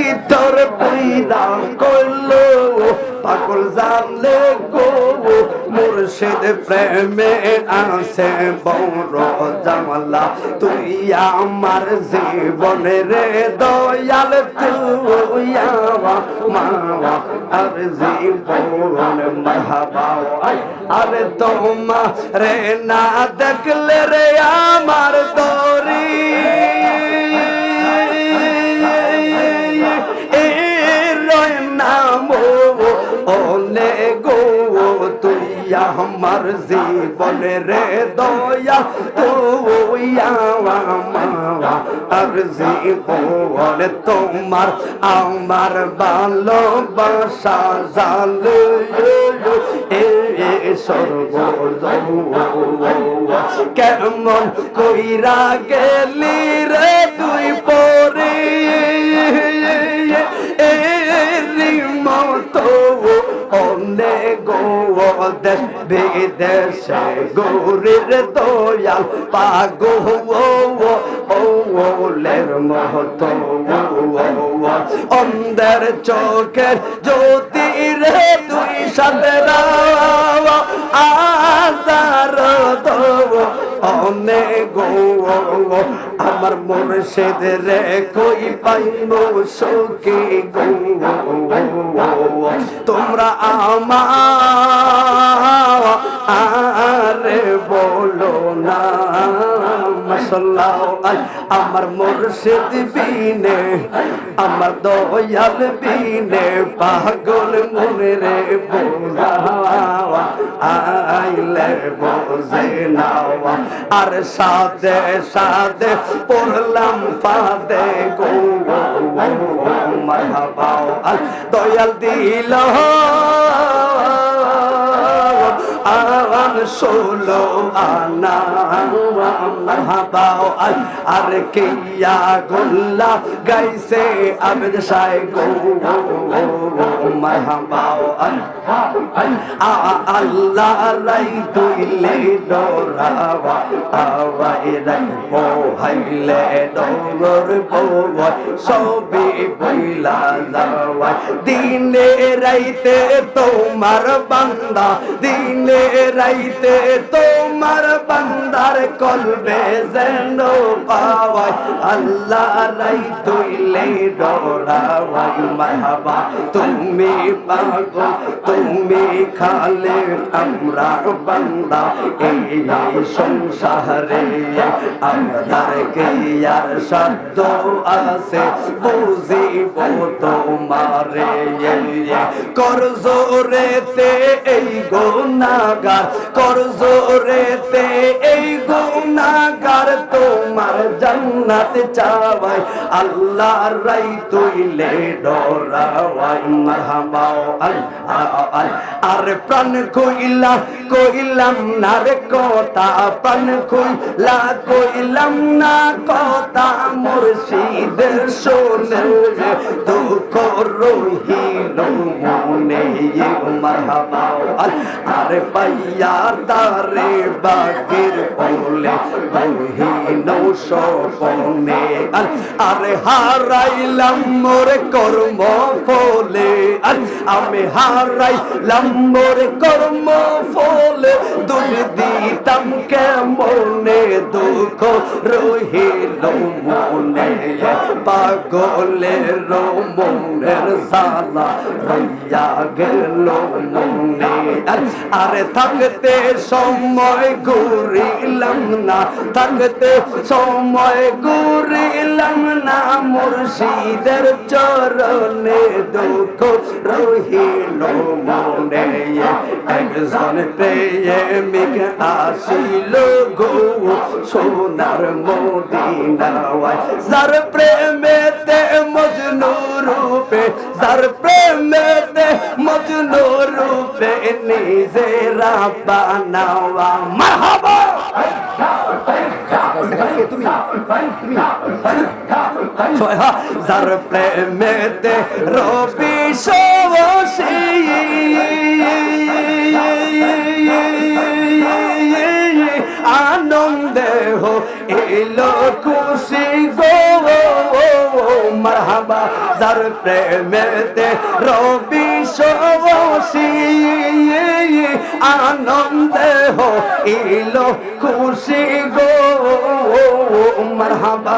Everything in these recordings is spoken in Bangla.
ভিতর পয়দা করলো পাগল জানলে গো মুর্শিদ প্রেমে আছে বড় জামালা তুই আমার জীবনের দয়াল তুই মাওয়া আর জীবন মাহবা আরে তোমা রে না দেখলে রে আমার দরি ওলে গো তুই আমার জীবনের দয়া তুই আমার জীবন তোমার আমার ভালোবাসা জালে স্বর্গ কেমন কইরা গেলি রে তুই পরে মতো অনেক দেশ বিদেশে গৌরীর দয়াল পাগলের মতো অন্ধের চোখের জ্যোতি রে তুই সাদরা আজার অনেক আমার মুর্শিদ রে কই পাইব সখী গো তোমরা আমারে বলো না মাশাআল্লাহ আমার মুর্শিদ বিনে আমার দয়াল বিনে পাগল মনে রে বোঝাওয়া আইলে বোঝে নাওয়া আর সাদে সাদে পড়লাম ফাদে গো মারহাবা দয়াল দিল ষোলো আনা মারহাবা আর কিয়া গোল্লা গাইছে আবেদ শাহ গো মারহাবা আল্লাহ রাই তুইলে ডরাওয়া আওয়াই রাই পোহাইলে ডর বই সবই বইলা যাওয়া দিনে রাইতে তোমার বান্দা দিনে রাইতে তোমার বান্দার কলবে যেন পাওয়াই আল্লাহ রাই তুইলে ডরাওয়াই মারহাবা তুমি পাগল তুমি খালে আমরা বান্দা এই সংসারে আমাদের কে আর শব্দ আছে বুঝিব তোমারে কর জোরেতে এই গুনাহগার কর জোরেতে এই গুনাহগার তোমার জান্নাত চাওয়াই আল্লাহ রাই তুইলে ডরাওয়াই মারহাবা আর প্রাণ কইলাম না রে কথা প্রাণ কইলাম না কথা মুর্শিদের শোনে দুঃখ রহিল মনে মারহাবা আর পাইয়া তারে বাগের বলে রহিল সপনে আরে হারাইলাম মোর কর্ম ফলে আমি হারাইলাম মোর কর্ম ফলে দুষ দিতাম কেমনে দুঃখ রহিল মনে পাগলের মনের জ্বালা রইয়া গেল মনে আরে থাকতে সময় ঘুরিলাম না থাকতে সময় ঘুরিলাম না মুর্শিদের চরণে দুঃখ রহিল মনে একজন প্রেমিক আসিল গো সোনার মদিনায় যার প্রেমেতে মজনু রূপে যার প্রেমেতে মজনু রূপে নিজেরা বানাওয়া মারহাবা যার প্রেমেতে রবি সবসি আনন্দে হো এলো খুশি গো মারহাবা যার প্রেমেতে রবি সবসি আনন্দে হইল খুশি গো মারহাবা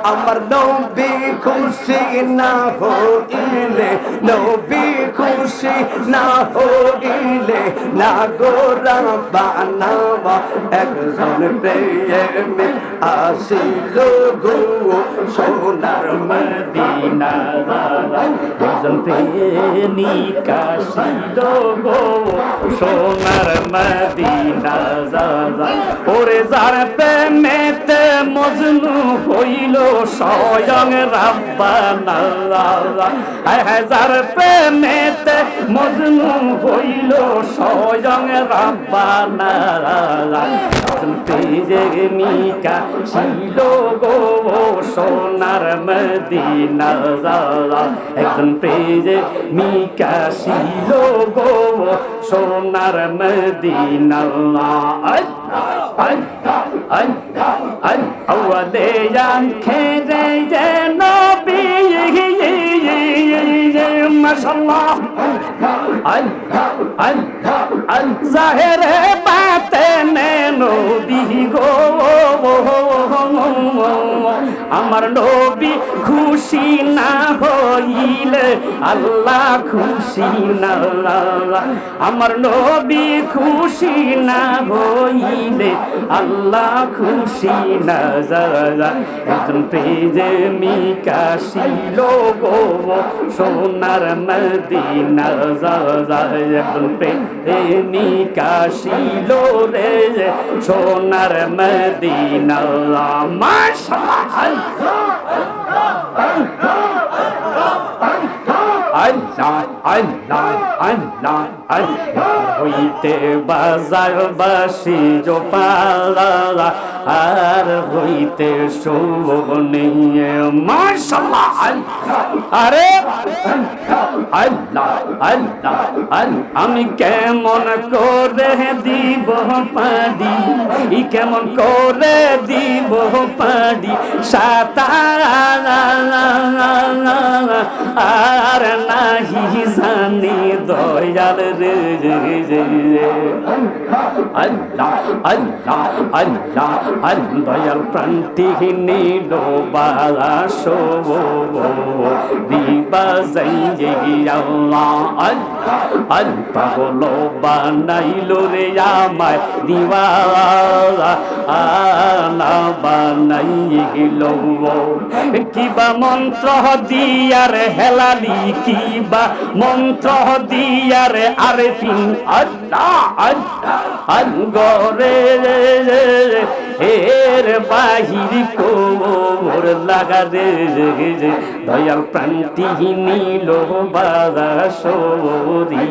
আমার নবী খুশি না হইলে নবী খুশি না হইলে না গোরা বানাবা একজন প্রেমে আসিল গো সোনার মদিনা একজন প্রেমিক আসিল গো সোনার মদিনা ওরে যার প্রেমেতে মজনু হইল স্বয়ং রাব্বানা যার প্রেমেতে মজনু হইল স্বয়ং রাব্বানা প্রেমিকা ছিল গো সোনার মদিনা একজন প্রেমিকা ছিল গো সোনার মদিনা আওয়ালে আখেরে যে নবী মাশাআল্লাহ জাহেরে বাতেনে নবী গো আমার নবী খুশি না হইলে আল্লাহ খুশি না আমার নবী খুশি না হইলে আল্লাহ খুশি না একজন প্রেমিকা ছিল গো সোনার মদিনা একজন প্রেমিকা ছিল রে সোনার মদিনা হইতে বাজার বাসি জোপালা আর হইতে শোভনে মাশাআল্লাহ আরে আল্লাহ আল্লাহ আমি কেমন করে দিব পারি কেমন করে দিব পারি সাতার আর নাহি জানি দয়াল রে আল্লাহ আল্লাহ আল্লাহ দয়াল প্রান্তি নিল বাসো দিবা যাই আল্লাহ আল্লাহ পাগল বানাইল রে আমায় দিওয়ালা আনা বানাইল কিবা মন্ত্র দিয়ার হেলালি কিবা মন্ত্র দিয়ার আরেফিন আল্লাহ আল্লাহ গরে এর বাহির কোর লাগা রে দয়াল প্রান্তি নিল বাজাসরি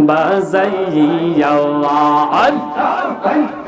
বাজাইয়া আল্লাহ